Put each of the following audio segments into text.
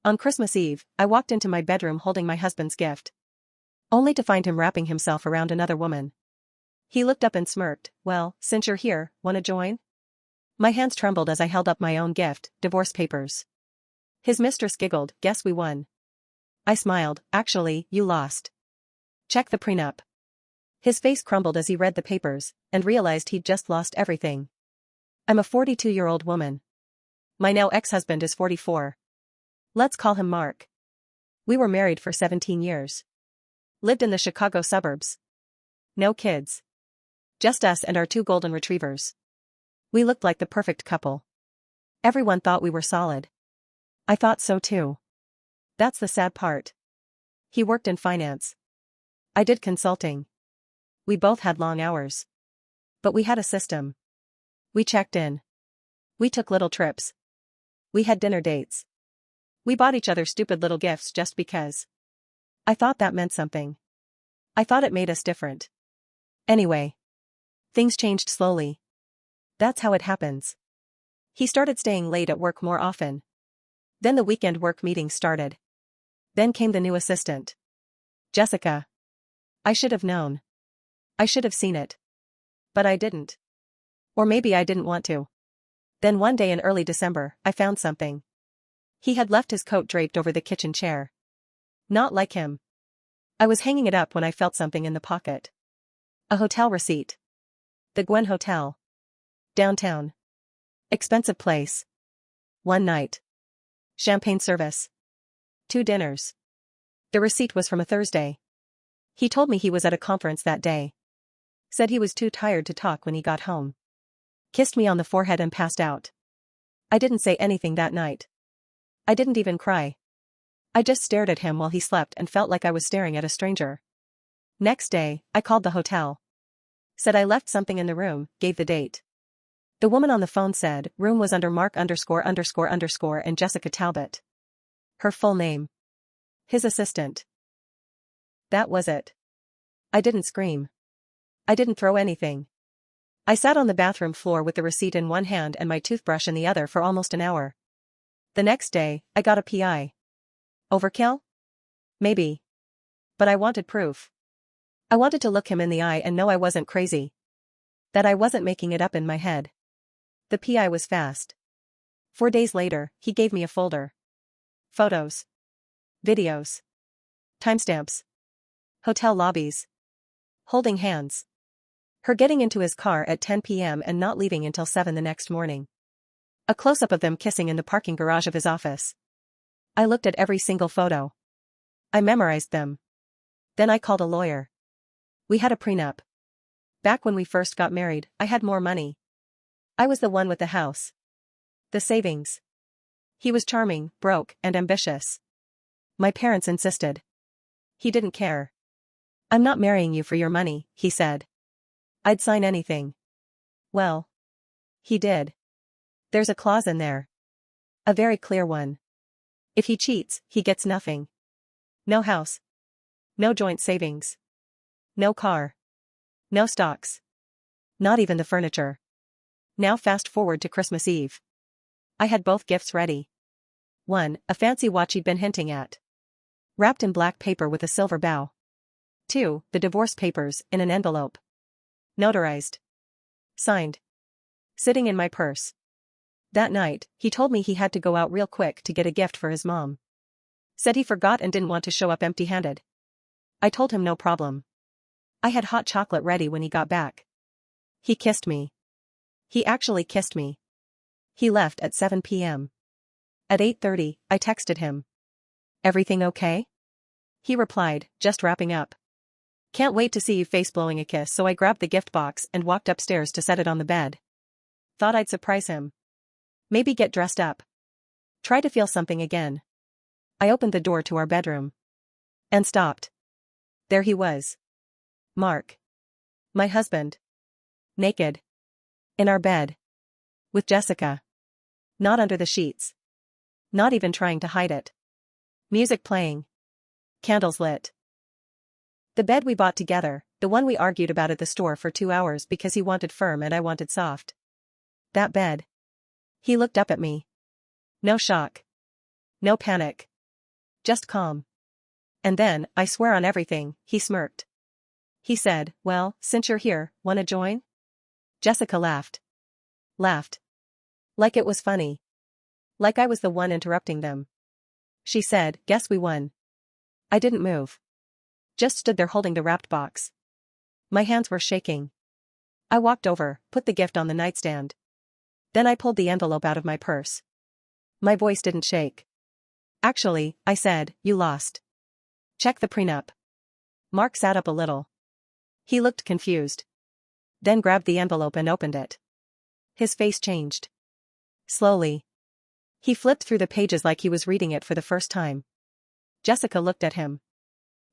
On Christmas Eve, I walked into my bedroom holding my husband's gift. Only to find him wrapping himself around another woman. He looked up and smirked. "Well, since you're here, wanna join?" My hands trembled as I held up my own gift, divorce papers. His mistress giggled. "Guess we won." I smiled. "Actually, you lost. Check the prenup." His face crumbled as he read the papers, and realized he'd just lost everything. I'm a 42-year-old woman. My now ex-husband is 44. Let's call him Mark. We were married for 17 years. Lived in the Chicago suburbs. No kids. Just us and our 2 golden retrievers. We looked like the perfect couple. Everyone thought we were solid. I thought so too. That's the sad part. He worked in finance. I did consulting. We both had long hours. But we had a system. We checked in. We took little trips. We had dinner dates. We bought each other stupid little gifts just because. I thought that meant something. I thought it made us different. Anyway. Things changed slowly. That's how it happens. He started staying late at work more often. Then the weekend work meetings started. Then came the new assistant. Jessica. I should have known. I should have seen it. But I didn't. Or maybe I didn't want to. Then one day in early December, I found something. He had left his coat draped over the kitchen chair. Not like him. I was hanging it up when I felt something in the pocket. A hotel receipt. The Gwen Hotel. Downtown. Expensive place. 1 night. Champagne service. 2 dinners. The receipt was from a Thursday. He told me he was at a conference that day. Said he was too tired to talk when he got home. Kissed me on the forehead and passed out. I didn't say anything that night. I didn't even cry. I just stared at him while he slept and felt like I was staring at a stranger. Next day, I called the hotel. Said I left something in the room, gave the date. The woman on the phone said room was under Mark ____ and Jessica Talbot. Her full name. His assistant. That was it. I didn't scream. I didn't throw anything. I sat on the bathroom floor with the receipt in one hand and my toothbrush in the other for almost an hour. The next day, I got a PI. Overkill? Maybe. But I wanted proof. I wanted to look him in the eye and know I wasn't crazy. That I wasn't making it up in my head. The PI was fast. 4 days later, he gave me a folder. Photos. Videos. Timestamps. Hotel lobbies. Holding hands. Her getting into his car at 10 p.m. and not leaving until 7 the next morning. A close-up of them kissing in the parking garage of his office. I looked at every single photo. I memorized them. Then I called a lawyer. We had a prenup. Back when we first got married, I had more money. I was the one with the house. The savings. He was charming, broke, and ambitious. My parents insisted. He didn't care. "I'm not marrying you for your money," he said. "I'd sign anything." Well. He did. There's a clause in there. A very clear one. If he cheats, he gets nothing. No house. No joint savings. No car. No stocks. Not even the furniture. Now fast forward to Christmas Eve. I had both gifts ready. 1, a fancy watch he'd been hinting at. Wrapped in black paper with a silver bow. 2, the divorce papers, in an envelope. Notarized. Signed. Sitting in my purse. That night, he told me he had to go out real quick to get a gift for his mom. Said he forgot and didn't want to show up empty-handed. I told him no problem. I had hot chocolate ready when he got back. He kissed me. He actually kissed me. He left at 7 p.m. At 8:30, I texted him. "Everything okay?" He replied, "Just wrapping up. Can't wait to see you face blowing a kiss," so I grabbed the gift box and walked upstairs to set it on the bed. Thought I'd surprise him. Maybe get dressed up. Try to feel something again. I opened the door to our bedroom. And stopped. There he was. Mark. My husband. Naked. In our bed. With Jessica. Not under the sheets. Not even trying to hide it. Music playing. Candles lit. The bed we bought together, the one we argued about at the store for 2 hours because he wanted firm and I wanted soft. That bed. He looked up at me. No shock. No panic. Just calm. And then, I swear on everything, he smirked. He said, well, since you're here, wanna join? Jessica laughed. Laughed. Like it was funny. Like I was the one interrupting them. She said, guess we won. I didn't move. Just stood there holding the wrapped box. My hands were shaking. I walked over, put the gift on the nightstand. Then I pulled the envelope out of my purse. My voice didn't shake. Actually, I said, you lost. Check the prenup. Mark sat up a little. He looked confused. Then grabbed the envelope and opened it. His face changed. Slowly. He flipped through the pages like he was reading it for the first time. Jessica looked at him.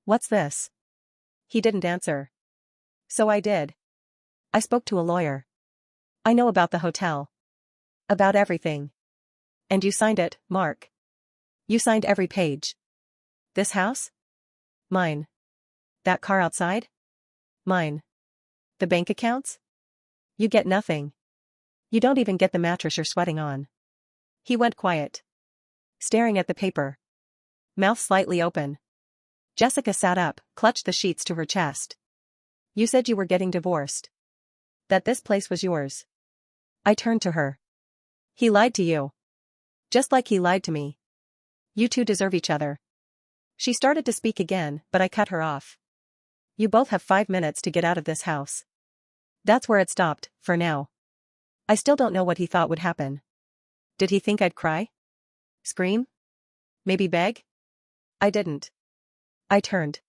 What's this? He didn't answer. So I did. I spoke to a lawyer. I know about the hotel. About everything. And you signed it, Mark. You signed every page. This house? Mine. That car outside? Mine. The bank accounts? You get nothing. You don't even get the mattress you're sweating on. He went quiet. Staring at the paper. Mouth slightly open. Jessica sat up, clutched the sheets to her chest. You said you were getting divorced. That this place was yours. I turned to her. He lied to you. Just like he lied to me. You two deserve each other. She started to speak again, but I cut her off. You both have 5 minutes to get out of this house. That's where it stopped, for now. I still don't know what he thought would happen. Did he think I'd cry? Scream? Maybe beg? I didn't. I turned.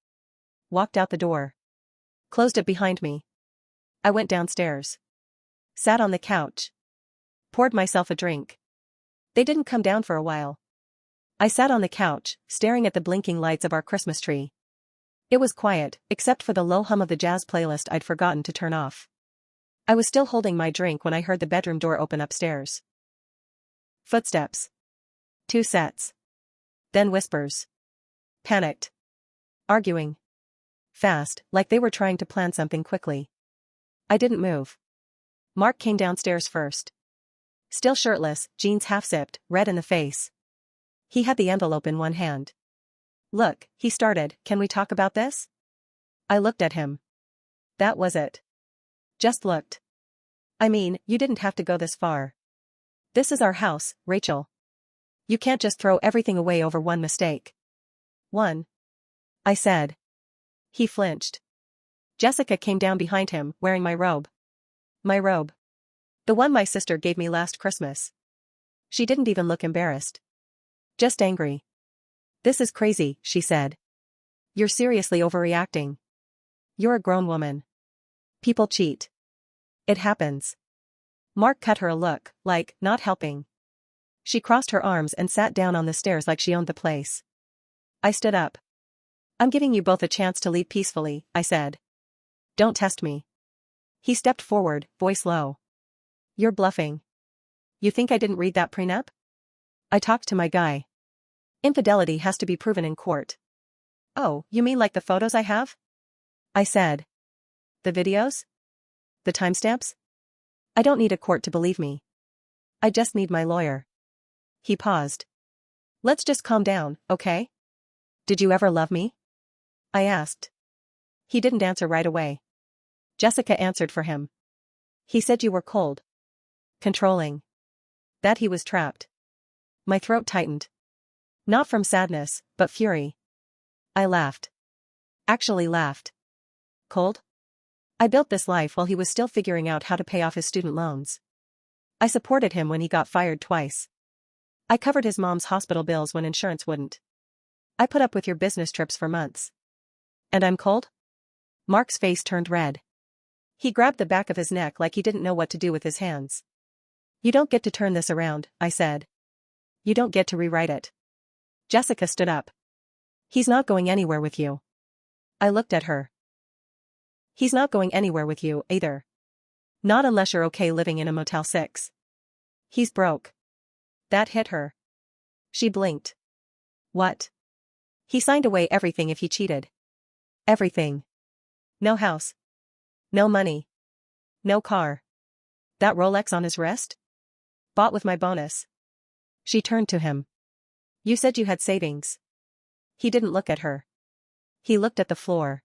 Walked out the door. Closed it behind me. I went downstairs. Sat on the couch. Poured myself a drink. They didn't come down for a while. I sat on the couch, staring at the blinking lights of our Christmas tree. It was quiet, except for the low hum of the jazz playlist I'd forgotten to turn off. I was still holding my drink when I heard the bedroom door open upstairs. Footsteps. 2 sets. Then whispers. Panicked. Arguing. Fast, like they were trying to plan something quickly. I didn't move. Mark came downstairs first. Still shirtless, jeans half-zipped, red in the face. He had the envelope in one hand. Look, he started, can we talk about this? I looked at him. That was it. Just looked. I mean, you didn't have to go this far. This is our house, Rachel. You can't just throw everything away over one mistake. One. I said. He flinched. Jessica came down behind him, wearing my robe. My robe. The one my sister gave me last Christmas. She didn't even look embarrassed. Just angry. This is crazy, she said. You're seriously overreacting. You're a grown woman. People cheat. It happens. Mark cut her a look, like, not helping. She crossed her arms and sat down on the stairs like she owned the place. I stood up. I'm giving you both a chance to leave peacefully, I said. Don't test me. He stepped forward, voice low. You're bluffing. You think I didn't read that prenup? I talked to my guy. Infidelity has to be proven in court. Oh, you mean like the photos I have? I said. The videos? The timestamps? I don't need a court to believe me. I just need my lawyer. He paused. Let's just calm down, okay? Did you ever love me? I asked. He didn't answer right away. Jessica answered for him. He said you were cold. Controlling. That he was trapped. My throat tightened. Not from sadness, but fury. I laughed. Actually laughed. Cold? I built this life while he was still figuring out how to pay off his student loans. I supported him when he got fired twice. I covered his mom's hospital bills when insurance wouldn't. I put up with your business trips for months. And I'm cold? Mark's face turned red. He grabbed the back of his neck like he didn't know what to do with his hands. You don't get to turn this around, I said. You don't get to rewrite it. Jessica stood up. He's not going anywhere with you. I looked at her. He's not going anywhere with you, either. Not unless you're okay living in a Motel 6. He's broke. That hit her. She blinked. What? He signed away everything if he cheated. Everything. No house. No money. No car. That Rolex on his wrist? Bought with my bonus. She turned to him. You said you had savings. He didn't look at her. He looked at the floor.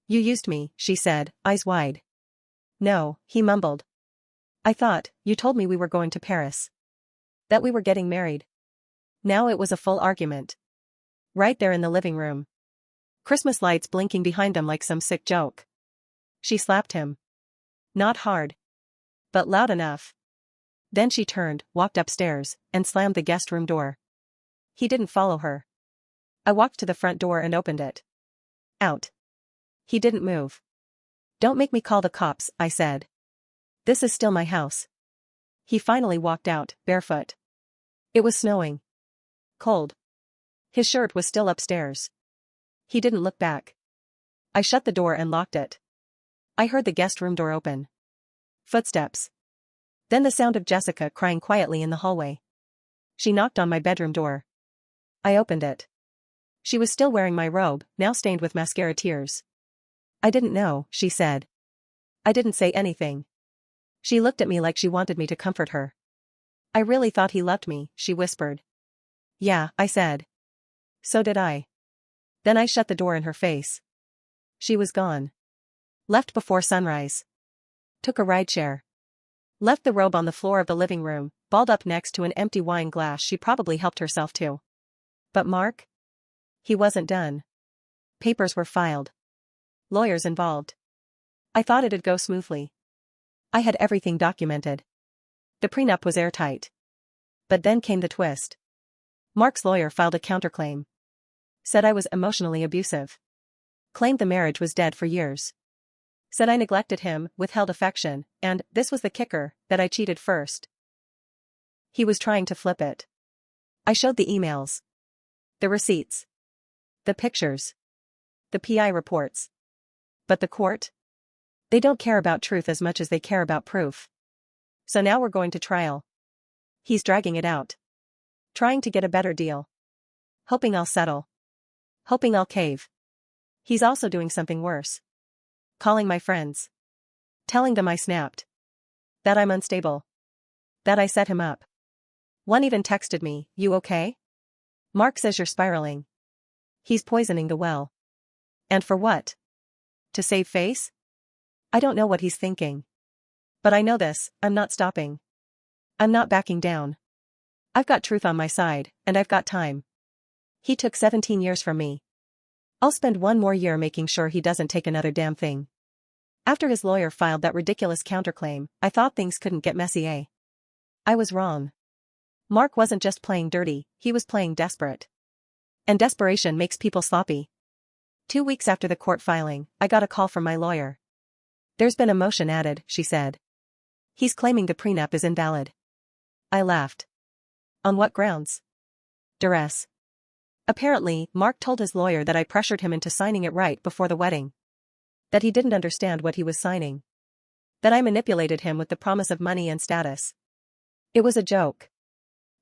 You used me, she said, eyes wide. No, he mumbled. I thought, you told me we were going to Paris. That we were getting married. Now it was a full argument. Right there in the living room. Christmas lights blinking behind them like some sick joke. She slapped him. Not hard. But loud enough. Then she turned, walked upstairs, and slammed the guest room door. He didn't follow her. I walked to the front door and opened it. Out. He didn't move. Don't make me call the cops, I said. This is still my house. He finally walked out, barefoot. It was snowing. Cold. His shirt was still upstairs. He didn't look back. I shut the door and locked it. I heard the guest room door open. Footsteps. Then the sound of Jessica crying quietly in the hallway. She knocked on my bedroom door. I opened it. She was still wearing my robe, now stained with mascara tears. I didn't know, she said. I didn't say anything. She looked at me like she wanted me to comfort her. I really thought he loved me, she whispered. Yeah, I said. So did I. Then I shut the door in her face. She was gone. Left before sunrise. Took a rideshare. Left the robe on the floor of the living room, balled up next to an empty wine glass she probably helped herself to. But Mark? He wasn't done. Papers were filed. Lawyers involved. I thought it'd go smoothly. I had everything documented. The prenup was airtight. But then came the twist. Mark's lawyer filed a counterclaim. Said I was emotionally abusive. Claimed the marriage was dead for years. Said I neglected him, withheld affection, and, this was the kicker, that I cheated first. He was trying to flip it. I showed the emails. The receipts. The pictures. The PI reports. But the court? They don't care about truth as much as they care about proof. So now we're going to trial. He's dragging it out. Trying to get a better deal. Hoping I'll settle. Hoping I'll cave. He's also doing something worse. Calling my friends. Telling them I snapped. That I'm unstable. That I set him up. One even texted me, "You okay? Mark says you're spiraling. He's poisoning the well." And for what? To save face? I don't know what he's thinking. But I know this, I'm not stopping. I'm not backing down. I've got truth on my side, and I've got time. He took 17 years from me. I'll spend one more year making sure he doesn't take another damn thing. After his lawyer filed that ridiculous counterclaim, I thought things couldn't get messy, eh? I was wrong. Mark wasn't just playing dirty, he was playing desperate. And desperation makes people sloppy. 2 weeks after the court filing, I got a call from my lawyer. There's been a motion added, she said. He's claiming the prenup is invalid. I laughed. On what grounds? Duress. Apparently, Mark told his lawyer that I pressured him into signing it right before the wedding. That he didn't understand what he was signing. That I manipulated him with the promise of money and status. It was a joke.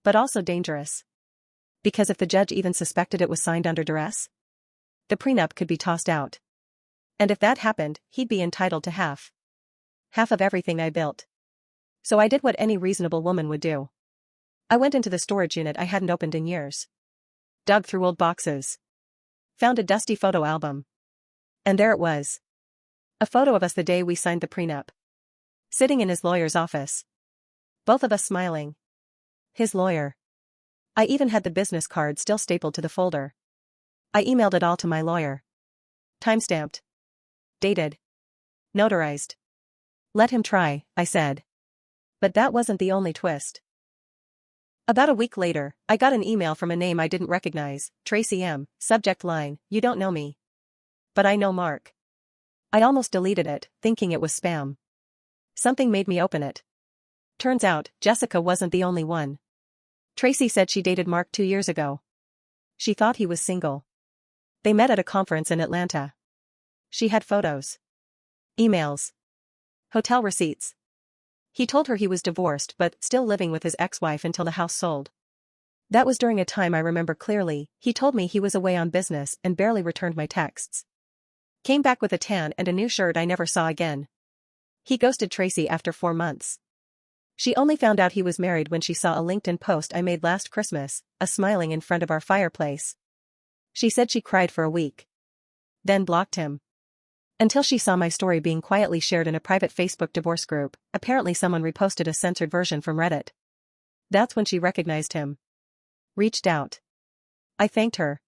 But also dangerous. Because if the judge even suspected it was signed under duress, the prenup could be tossed out. And if that happened, he'd be entitled to half. Half of everything I built. So I did what any reasonable woman would do. I went into the storage unit I hadn't opened in years. Dug through old boxes. Found a dusty photo album. And there it was. A photo of us the day we signed the prenup. Sitting in his lawyer's office. Both of us smiling. His lawyer. I even had the business card still stapled to the folder. I emailed it all to my lawyer. Timestamped. Dated. Notarized. Let him try, I said. But that wasn't the only twist. About a week later, I got an email from a name I didn't recognize, Tracy M., subject line, "You don't know me. But I know Mark." I almost deleted it, thinking it was spam. Something made me open it. Turns out, Jessica wasn't the only one. Tracy said she dated Mark 2 years ago. She thought he was single. They met at a conference in Atlanta. She had photos. Emails. Hotel receipts. He told her he was divorced but still living with his ex-wife until the house sold. That was during a time I remember clearly. He told me he was away on business and barely returned my texts. Came back with a tan and a new shirt I never saw again. He ghosted Tracy after 4 months. She only found out he was married when she saw a LinkedIn post I made last Christmas, us smiling in front of our fireplace. She said she cried for a week. Then blocked him. Until she saw my story being quietly shared in a private Facebook divorce group. Apparently someone reposted a censored version from Reddit. That's when she recognized him. Reached out. I thanked her.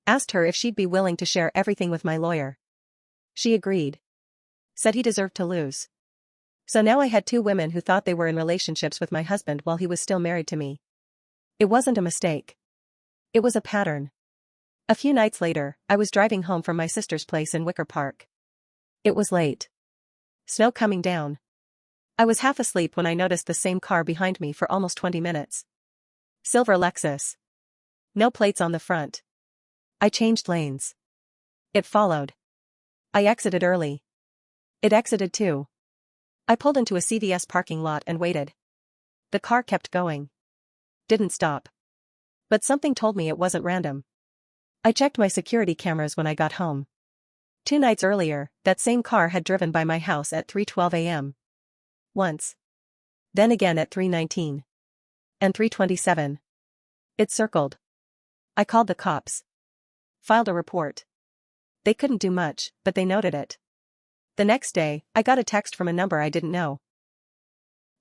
Asked her if she'd be willing to share everything with my lawyer. She agreed. Said he deserved to lose. So now I had two women who thought they were in relationships with my husband while he was still married to me. It wasn't a mistake. It was a pattern. A few nights later, I was driving home from my sister's place in Wicker Park. It was late. Snow coming down. I was half asleep when I noticed the same car behind me for almost 20 minutes. Silver Lexus. No plates on the front. I changed lanes. It followed. I exited early. It exited too. I pulled into a CVS parking lot and waited. The car kept going. Didn't stop. But something told me it wasn't random. I checked my security cameras when I got home. 2 nights earlier, that same car had driven by my house at 3:12 a.m. Once. Then again at 3:19. And 3:27. It circled. I called the cops. Filed a report. They couldn't do much, but they noted it. The next day, I got a text from a number I didn't know.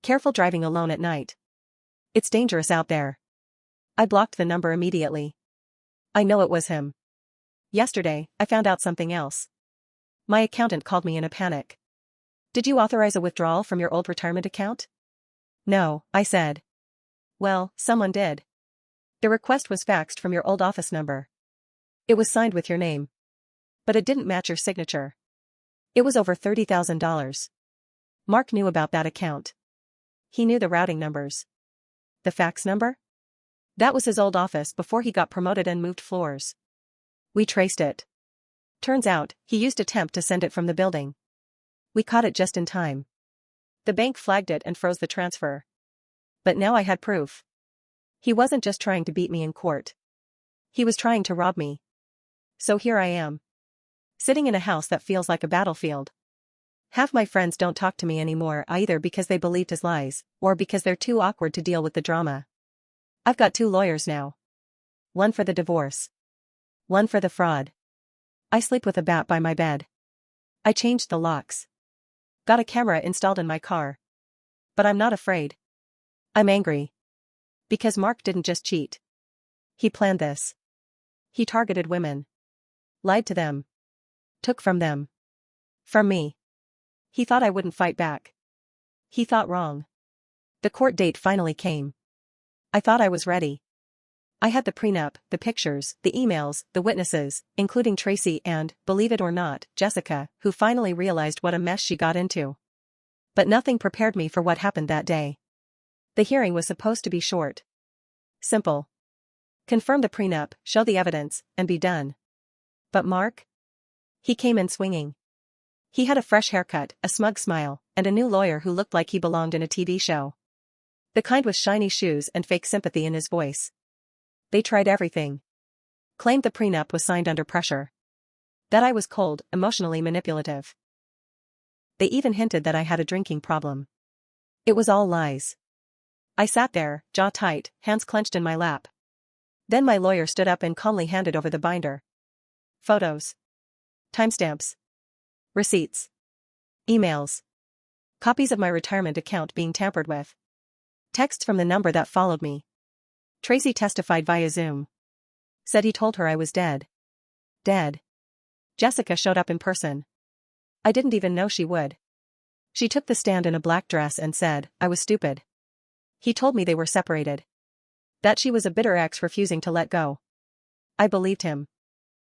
Careful driving alone at night. It's dangerous out there. I blocked the number immediately. I know it was him. Yesterday, I found out something else. My accountant called me in a panic. Did you authorize a withdrawal from your old retirement account? No, I said. Well, someone did. The request was faxed from your old office number. It was signed with your name. But it didn't match your signature. It was over $30,000. Mark knew about that account. He knew the routing numbers. The fax number? That was his old office before he got promoted and moved floors. We traced it. Turns out, he used a temp to send it from the building. We caught it just in time. The bank flagged it and froze the transfer. But now I had proof. He wasn't just trying to beat me in court. He was trying to rob me. So here I am. Sitting in a house that feels like a battlefield. Half my friends don't talk to me anymore either because they believed his lies, or because they're too awkward to deal with the drama. I've got 2 lawyers now. One for the divorce. One for the fraud. I sleep with a bat by my bed. I changed the locks. Got a camera installed in my car. But I'm not afraid. I'm angry. Because Mark didn't just cheat. He planned this. He targeted women. Lied to them. Took from them. From me. He thought I wouldn't fight back. He thought wrong. The court date finally came. I thought I was ready. I had the prenup, the pictures, the emails, the witnesses, including Tracy and, believe it or not, Jessica, who finally realized what a mess she got into. But nothing prepared me for what happened that day. The hearing was supposed to be short. Simple. Confirm the prenup, show the evidence, and be done. But Mark? He came in swinging. He had a fresh haircut, a smug smile, and a new lawyer who looked like he belonged in a TV show. The kind with shiny shoes and fake sympathy in his voice. They tried everything. Claimed the prenup was signed under pressure. That I was cold, emotionally manipulative. They even hinted that I had a drinking problem. It was all lies. I sat there, jaw tight, hands clenched in my lap. Then my lawyer stood up and calmly handed over the binder. Photos. Timestamps. Receipts. Emails. Copies of my retirement account being tampered with. Texts from the number that followed me. Tracy testified via Zoom. Said he told her I was dead. Dead. Jessica showed up in person. I didn't even know she would. She took the stand in a black dress and said, I was stupid. He told me they were separated. That she was a bitter ex refusing to let go. I believed him.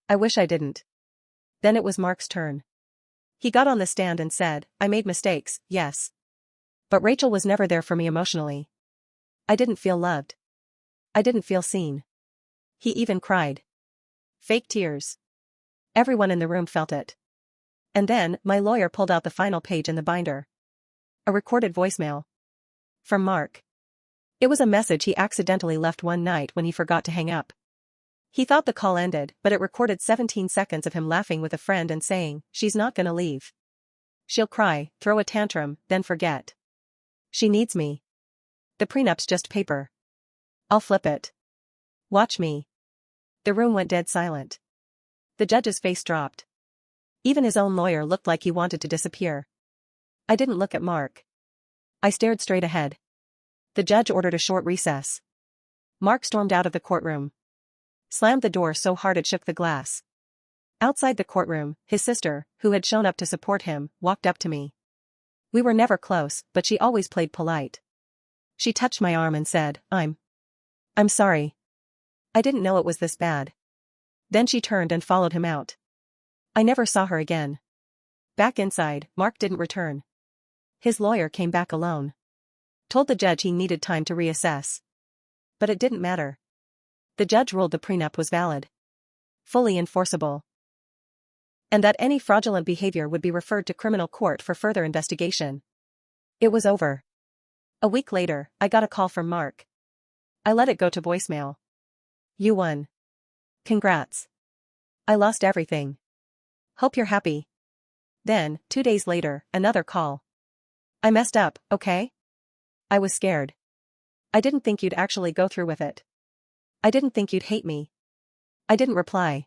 I wish I didn't. Then it was Mark's turn. He got on the stand and said, I made mistakes, yes. But Rachel was never there for me emotionally. I didn't feel loved. I didn't feel seen. He even cried. Fake tears. Everyone in the room felt it. And then, my lawyer pulled out the final page in the binder. A recorded voicemail. From Mark. It was a message he accidentally left one night when he forgot to hang up. He thought the call ended, but it recorded 17 seconds of him laughing with a friend and saying, she's not gonna leave. She'll cry, throw a tantrum, then forget. She needs me. The prenup's just paper. I'll flip it. Watch me. The room went dead silent. The judge's face dropped. Even his own lawyer looked like he wanted to disappear. I didn't look at Mark. I stared straight ahead. The judge ordered a short recess. Mark stormed out of the courtroom. Slammed the door so hard it shook the glass. Outside the courtroom, his sister, who had shown up to support him, walked up to me. We were never close, but she always played polite. She touched my arm and said, I'm sorry. I didn't know it was this bad. Then she turned and followed him out. I never saw her again. Back inside, Mark didn't return. His lawyer came back alone. Told the judge he needed time to reassess. But it didn't matter. The judge ruled the prenup was valid. Fully enforceable. And that any fraudulent behavior would be referred to criminal court for further investigation. It was over. A week later, I got a call from Mark. I let it go to voicemail. You won. Congrats. I lost everything. Hope you're happy. Then, 2 days later, another call. I messed up, okay? I was scared. I didn't think you'd actually go through with it. I didn't think you'd hate me. I didn't reply.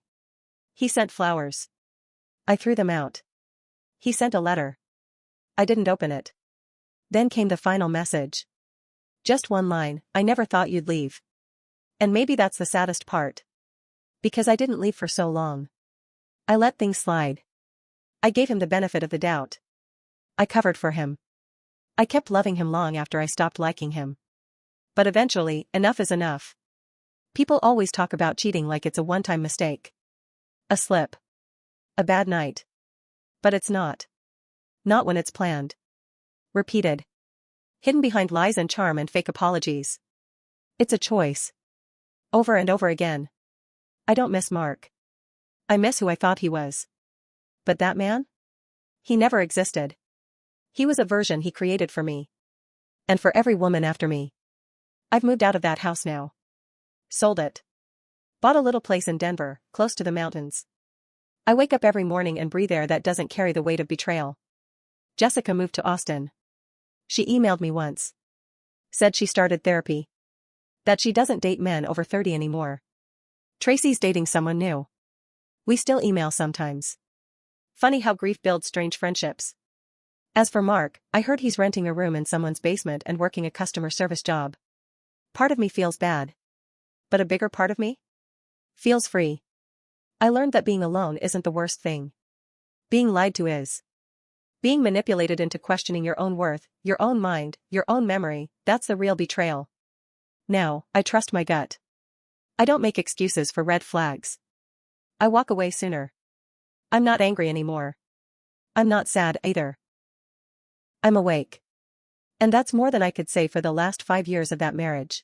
He sent flowers. I threw them out. He sent a letter. I didn't open it. Then came the final message. Just one line, I never thought you'd leave. And maybe that's the saddest part. Because I didn't leave for so long. I let things slide. I gave him the benefit of the doubt. I covered for him. I kept loving him long after I stopped liking him. But eventually, enough is enough. People always talk about cheating like it's a one-time mistake. A slip. A bad night. But it's not. Not when it's planned. Repeated. Hidden behind lies and charm and fake apologies. It's a choice. Over and over again. I don't miss Mark. I miss who I thought he was. But that man? He never existed. He was a version he created for me. And for every woman after me. I've moved out of that house now. Sold it. Bought a little place in Denver, close to the mountains. I wake up every morning and breathe air that doesn't carry the weight of betrayal. Jessica moved to Austin. She emailed me once. Said she started therapy. That she doesn't date men over 30 anymore. Tracy's dating someone new. We still email sometimes. Funny how grief builds strange friendships. As for Mark, I heard he's renting a room in someone's basement and working a customer service job. Part of me feels bad. But a bigger part of me? Feels free. I learned that being alone isn't the worst thing. Being lied to is. Being manipulated into questioning your own worth, your own mind, your own memory, that's the real betrayal. Now, I trust my gut. I don't make excuses for red flags. I walk away sooner. I'm not angry anymore. I'm not sad either. I'm awake. And that's more than I could say for the last 5 years of that marriage.